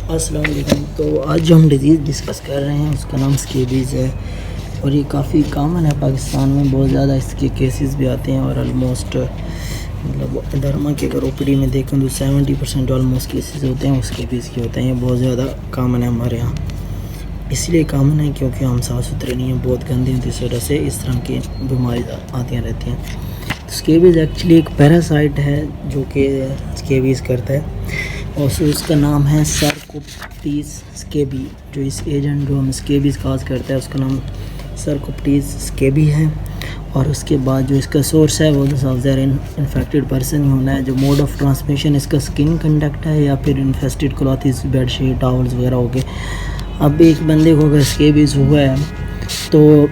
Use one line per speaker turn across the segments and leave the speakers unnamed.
अस्सलाम वालेकुम। तो आज जो हम डिज़ीज़ डिस्कस कर रहे हैं उसका नाम स्केबीज़ है और ये काफ़ी कॉमन है पाकिस्तान में। बहुत ज़्यादा इसके केसेस भी आते हैं और ऑलमोस्ट मतलब धर्मा के अगर ओपीडी में देखें तो 70% ऑलमोस्ट केसेस होते हैं स्केबीज़ के होते हैं। ये बहुत ज़्यादा कॉमन है हमारे यहाँ। इसलिए कॉमन है क्योंकि हम साफ़ सुथरे नहीं हैं, बहुत गंदे हैं, इस वजह से इस तरह की बीमारी आती रहती हैं। स्केबीज़ एक्चुअली एक पैरासाइट है जो कि स्केबीज़ करता है और उसका नाम है सरकोप्टेस स्केबी। जो इस एजेंट जो हम स्केबीज़ काज करता है उसका नाम सरकोप्टेस स्केबी है। और उसके बाद जो इसका सोर्स है वो ज़्यादा इन्फेक्टेड पर्सन ही होना है। जो मोड ऑफ ट्रांसमिशन इसका स्किन कंडक्ट है या फिर इन्फेस्टेड क्लॉथ्स, बेडशीट, टॉवल्स वगैरह हो गए। अब एक बंदे को अगर स्केबीज़ हुआ है तो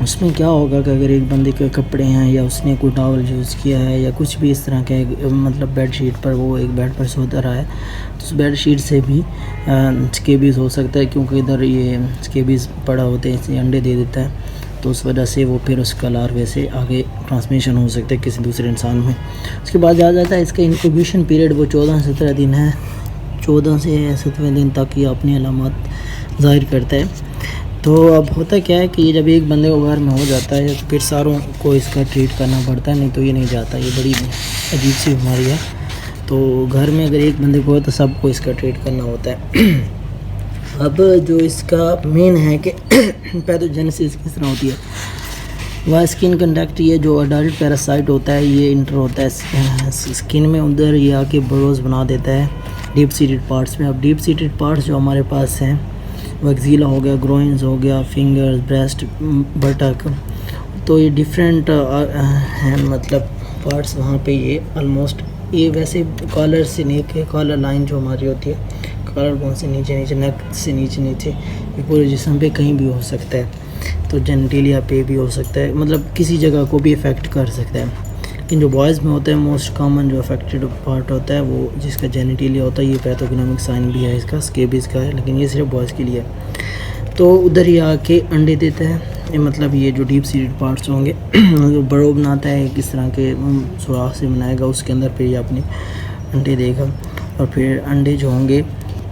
उसमें क्या होगा कि अगर एक बंदे के कपड़े हैं या उसने कोई टॉवल यूज़ किया है या कुछ भी इस तरह के मतलब बेड शीट पर वो एक बेड पर सोता रहा है तो उस बेड शीट से भी स्केबीज़ हो सकता है, क्योंकि इधर ये स्केबीज़ पड़ा होते हैं, इसलिए अंडे दे देता है। तो उस वजह से वो फिर उसका लार्वे से आगे ट्रांसमिशन हो सकता है किसी दूसरे इंसान में। उसके बाद आ जाता है इसका इंक्यूबेशन पीरियड, वो 14 से 17 दिन है। 14 से 17 दिन तक ये अपनी अलामत ज़ाहिर करता है। तो अब होता क्या है कि जब एक बंदे को घर में हो जाता है तो फिर सारों को इसका ट्रीट करना पड़ता है, नहीं तो ये नहीं जाता। ये बड़ी अजीब सी बीमारी है। तो घर में अगर एक बंदे को हो तो सबको इसका ट्रीट करना होता है। अब जो इसका मेन है कि पैथोजेनेसिस किस तरह होती है, वह स्किन कंडक्ट। ये जो अडल्ट पैरासाइट होता है ये इंटर होता है स्किन में, उधर ये आके बरोज बना देता है डीप सीटेड पार्ट्स में। अब डीप सीटेड पार्ट्स जो हमारे पास हैं वो एक्जीला हो गया, ग्रोइंस हो गया, फिंगर्स, ब्रेस्ट, बटक, तो ये डिफरेंट हैं मतलब पार्ट्स वहाँ पे। ये ऑलमोस्ट ये वैसे कॉलर से नीचे, कॉलर लाइन जो हमारी होती है कॉलर बोन से नीचे नीचे, नेक से नीचे नीचे, ये पूरे जिस्म पे कहीं भी हो सकता है। तो जेनिटलिया पे भी हो सकता है, मतलब किसी जगह को भी इफ़ेक्ट कर सकता है। लेकिन जो बॉयज़ में होता है मोस्ट कॉमन जो अफेक्टेड पार्ट होता है वो जिसका जेनिटलिया होता है, ये पैथोजेनिक साइन भी है इसका, स्केबीज़ का है, लेकिन ये सिर्फ बॉयज़ के लिए है। तो उधर ही आके अंडे देता है। ये मतलब ये जो डीप सीटेड पार्ट्स होंगे जो बड़ो बनाता है किस तरह के सुराख से बनाएगा, उसके अंदर फिर ये अपने अंडे देगा। और फिर अंडे जो होंगे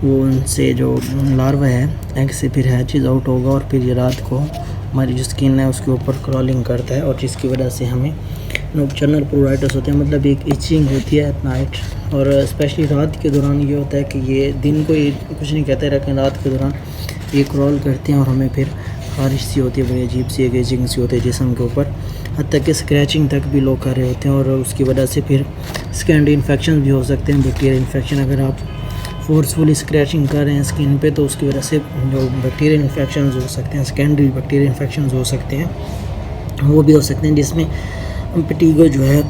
वो उनसे जो लार्वा है एग से फिर हैचेज आउट होगा और फिर ये रात को हमारी जो स्किन है उसके ऊपर क्रॉलिंग करता है और जिसकी वजह से हमें नॉक्टर्नल प्रोराइटिस होते हैं, मतलब एक इचिंग होती है एट नाइट। और स्पेशली रात के दौरान ये होता है कि ये दिन को ये कुछ नहीं कहते, लेकिन रात के दौरान ये क्रॉल करते हैं और हमें फिर खारिश सी होती है, बड़ी अजीब सी एक इचिंग सी होती है जिस्म के ऊपर, हत्ता कि स्क्रैचिंग तक भी लोग कर रहे होते हैं। और उसकी वजह से फिर स्किन इन्फेक्शन भी हो सकते हैं, बैक्टीरियल इन्फेक्शन। अगर आप फोर्सफुली स्क्रैचिंग कर रहे हैं स्किन पे तो उसकी वजह से जो बैक्टीरियल इन्फेक्शन हो सकते हैं, सेकेंडरी बैक्टीरियल इन्फेक्शन हो सकते हैं, वो भी हो सकते हैं, जिसमें पेटिगो जो है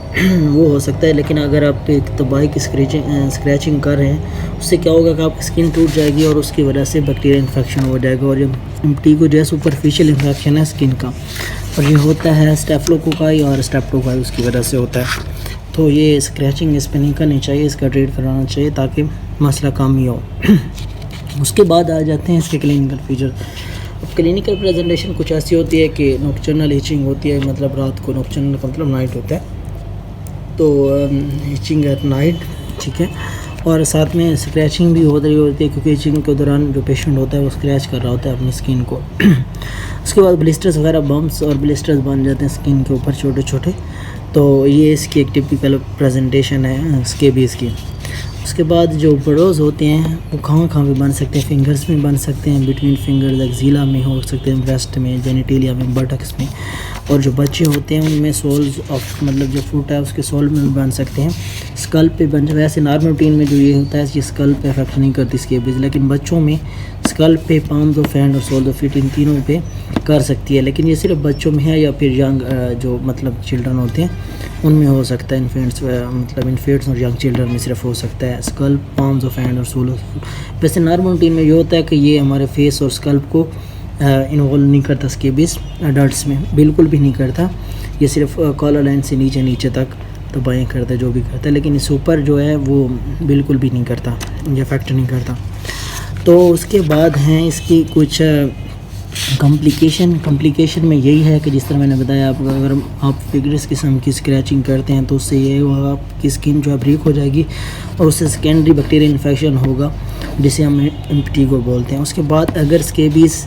वो हो सकता है। लेकिन अगर आप एक तबाही की स्क्रैचिंग कर रहे हैं उससे क्या होगा कि आपकी स्किन टूट जाएगी और उसकी वजह से बैक्टीरियल इन्फेक्शन हो जाएगा। और ये पेटिगो जो है सुपरफिशियल इन्फेक्शन है स्किन का, और ये होता है स्टेफिलोकोकाई और स्ट्रेप्टोकाई, उसकी वजह से होता है। तो ये स्क्रैचिंग इस पर नहीं करनी चाहिए, इसका ट्रीट कराना चाहिए ताकि मसला कम ही हो। उसके बाद आ जाते हैं इसके क्लिनिकल फीचर। क्लिनिकल प्रेजेंटेशन कुछ ऐसी होती है कि नॉक्टर्नल इचिंग होती है, मतलब रात को, नॉक्टर्नल का मतलब नाइट होता है, तो इचिंग एट नाइट, ठीक है। और साथ में स्क्रैचिंग भी हो रही होती है क्योंकि इचिंग के दौरान जो पेशेंट होता है वो स्क्रैच कर रहा होता है अपनी स्किन को। उसके बाद ब्लिस्टर्स वगैरह, बम्प्स और ब्लिस्टर्स बन जाते हैं स्किन के ऊपर छोटे छोटे। तो ये इसकी एक टिपिकल प्रेजेंटेशन है स्केबीज़ की। उसके बाद जो बरोज होते हैं वो कहाँ कहाँ पे बन सकते हैं, फिंगर्स में बन सकते हैं, बिटवीन फिंगर्स, एक्जीला में हो सकते हैं, ब्रेस्ट में, जेनिटलिया में, बटक्स में। और जो बच्चे होते हैं उनमें सोल्स ऑफ मतलब जो फुट है उसके सोल में भी बन सकते हैं, स्कल पे बन। वैसे नॉर्मल रूटीन में जो ये होता है ये स्कल पे अफेक्ट नहीं करती स्केबीज़, लेकिन बच्चों में स्कल पे, पाम्स ऑफ हैंड और सोल ऑफ फीट, इन तीनों पे कर सकती है। लेकिन ये सिर्फ बच्चों में है या फिर यंग जो मतलब चिल्ड्रन होते हैं उनमें हो सकता है। इन्फेंट्स मतलब इन्फेंट्स और यंग चिल्ड्रन में सिर्फ हो सकता है स्कल, पाम्स ऑफ हैंड और सोल ऑफ फुट। वैसे नॉर्मल रूटीन में ये होता है कि ये हमारे फेस और स्कल्प को इन्वॉल्व नहीं करता स्केबीज़, अडल्ट्स में बिल्कुल भी नहीं करता। ये सिर्फ कॉलर लाइन से नीचे नीचे तक दबाएँ करता है, जो भी करता है, लेकिन इस ऊपर जो है वो बिल्कुल भी नहीं करता, ये इफेक्ट नहीं करता। तो उसके बाद हैं इसकी कुछ कॉम्प्लिकेशन में यही है कि जिस तरह मैंने बताया, आप अगर आप फिगरस किस्म की स्क्रैचिंग करते हैं तो उससे ये होगा आपकी स्किन जो है ब्रेक हो जाएगी और उससे सेकेंडरी बैक्टीरियल इन्फेक्शन होगा जिसे हम इम्पिटिगो बोलते हैं। उसके बाद अगर स्केबीज़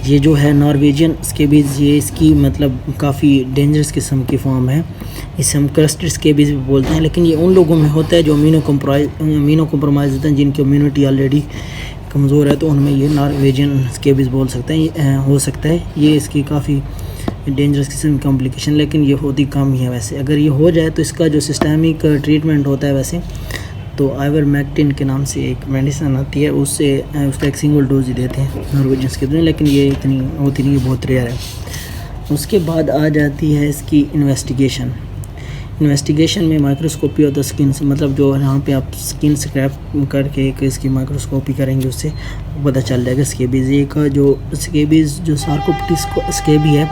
ये जो है नॉर्वेजियन स्केबीज़, ये इसकी मतलब काफ़ी डेंजरस किस्म की फॉर्म है। इसे हम क्रस्टेड स्केबीज़ भी बोलते हैं, लेकिन ये उन लोगों में होता है जो इम्यूनो कम्प्रोमाइज़ होते हैं, जिनकी इम्यूनिटी ऑलरेडी कमज़ोर है, तो उनमें ये नॉर्वेजियन स्केबीज़ बोल सकते हैं, हो सकता है। ये इसकी काफ़ी डेंजरस किस्म की कॉम्प्लिकेशन, लेकिन ये होती कम ही है वैसे। अगर ये हो जाए तो इसका जो सिस्टमिक ट्रीटमेंट होता है वैसे तो आइवरमेक्टिन के नाम से एक मेडिसिन आती है, उससे उसका एक सिंगल डोज ही देते हैं नॉर्वेजियन स्केबीज़, लेकिन ये इतनी होती नहीं, बहुत रेयर है। उसके बाद आ जाती है इसकी इन्वेस्टिगेशन में माइक्रोस्कोपी होता है स्किन से, मतलब जो यहाँ पे आप स्किन स्क्रैप करके एक इसकी माइक्रोस्कोपी करेंगे, उससे पता चल जाएगा स्केबीज़। ये का जो स्केबीज़ जो सार्कोप्टिस स्केबी है,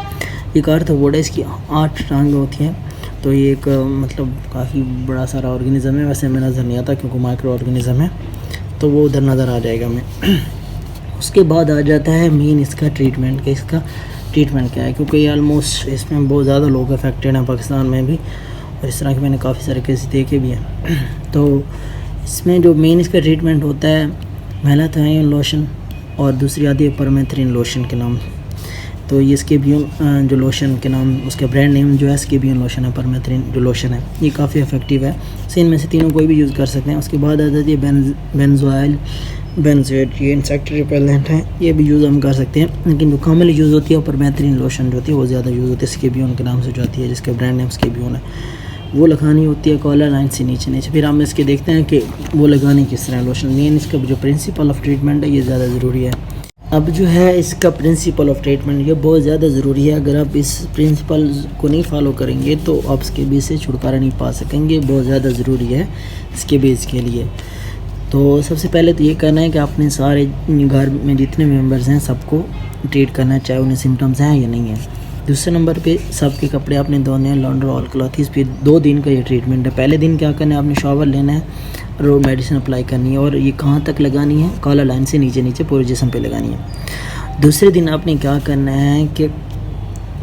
एक आर्थ्रोपोडा, इसकी 8 टांगें होती हैं। तो ये एक मतलब काफ़ी बड़ा सारा ऑर्गेनिज़म है, वैसे हमें नज़र नहीं आता क्योंकि माइक्रो ऑर्गेनिज़म है, तो वो उधर नज़र आ जाएगा हमें। उसके बाद आ जाता है मेन इसका ट्रीटमेंट, कि इसका ट्रीटमेंट क्या है, क्योंकि ये ऑलमोस्ट इसमें बहुत ज़्यादा लोग अफेक्टेड हैं पाकिस्तान में भी, और इस तरह के मैंने काफ़ी सारे केस देखे भी हैं। तो इसमें जो मेन इसका ट्रीटमेंट होता है मेलाथोनिन लोशन, और दूसरी आती है परमेथ्रिन लोशन के नाम। तो ये स्केबियन जो लोशन के नाम, उसके ब्रांड नेम जो है स्केबियन लोशन है, परमेथ्रिन जो लोशन है, ये काफ़ी इफेक्टिव है। से इनमें से तीनों कोई भी यूज़ कर सकते हैं। उसके बाद आ जाती है बेंजोइल बेंजोएट, ये इंसेक्ट रिपेलेंट है, ये भी यूज़ हम कर सकते हैं, लेकिन जो कॉमनली यूज़ होती है परमेथ्रिन लोशन जो होती है वो ज़्यादा यूज़ होती है, स्केबियन के नाम से जो आती है, जिसका ब्रांड नेम स्केबियन है, वो लगानी होती है कॉलर लाइन से नीचे। फिर हम इसके देखते हैं कि वो लगानी किस तरह लोशन। मेन इसका जो प्रिंसिपल ऑफ ट्रीटमेंट है ये ज़्यादा ज़रूरी है। अब जो है इसका प्रिंसिपल ऑफ ट्रीटमेंट ये बहुत ज़्यादा ज़रूरी है। अगर आप इस प्रिंसिपल को नहीं फॉलो करेंगे तो आप स्केबीज़ से छुटकारा नहीं पा सकेंगे, बहुत ज़्यादा ज़रूरी है स्केबीज़ के लिए। तो सबसे पहले तो ये करना है कि आपने सारे घर में जितने मेंबर्स हैं सबको ट्रीट करना है, चाहे उन्हें सिम्टम्स हैं या नहीं है। दूसरे नंबर पे सबके कपड़े आपने धोने हैं, लॉन्ड्री ऑल क्लॉथ्स। फिर 2 दिन का ये ट्रीटमेंट है। पहले दिन क्या करना है, आपने शावर लेना है, रो मेडिसिन अप्लाई करनी है, और ये कहाँ तक लगानी है, कॉलर लाइन से नीचे पूरे जिस्म पे लगानी है। दूसरे दिन आपने क्या करना है कि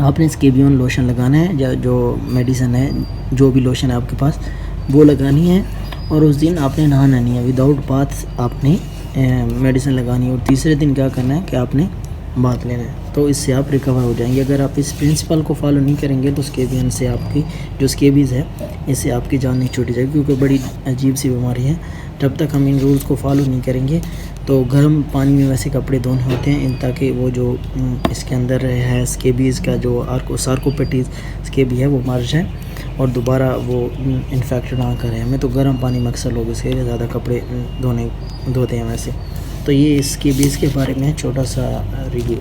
आपने स्केबियन लोशन लगाना है, जो मेडिसिन है, जो भी लोशन है आपके पास वो लगानी है, और उस दिन आपने नहाना नहीं है, विदाउट बाथ आपने मेडिसिन लगानी है। और तीसरे दिन क्या करना है कि आपने बात लेना है, तो इससे आप रिकवर हो जाएंगे। अगर आप इस प्रिंसिपल को फॉलो नहीं करेंगे तो स्केबियन से आपकी जो स्केबीज़ है इससे आपकी जान नहीं छूटी जाएगी, क्योंकि बड़ी अजीब सी बीमारी है। जब तक हम इन रूल्स को फॉलो नहीं करेंगे तो गर्म पानी में वैसे कपड़े धोने होते हैं ताकि वो जो इसके अंदर है स्केबीज़ का जो सार्कोप्टिस स्केबी है वो मर जाए और दोबारा वो इन्फेक्ट ना करें। हमें तो गर्म पानी में अक्सर लोग इसके ज़्यादा कपड़े धोते हैं वैसे। तो ये स्केबीज़ के बारे में छोटा सा रिव्यू।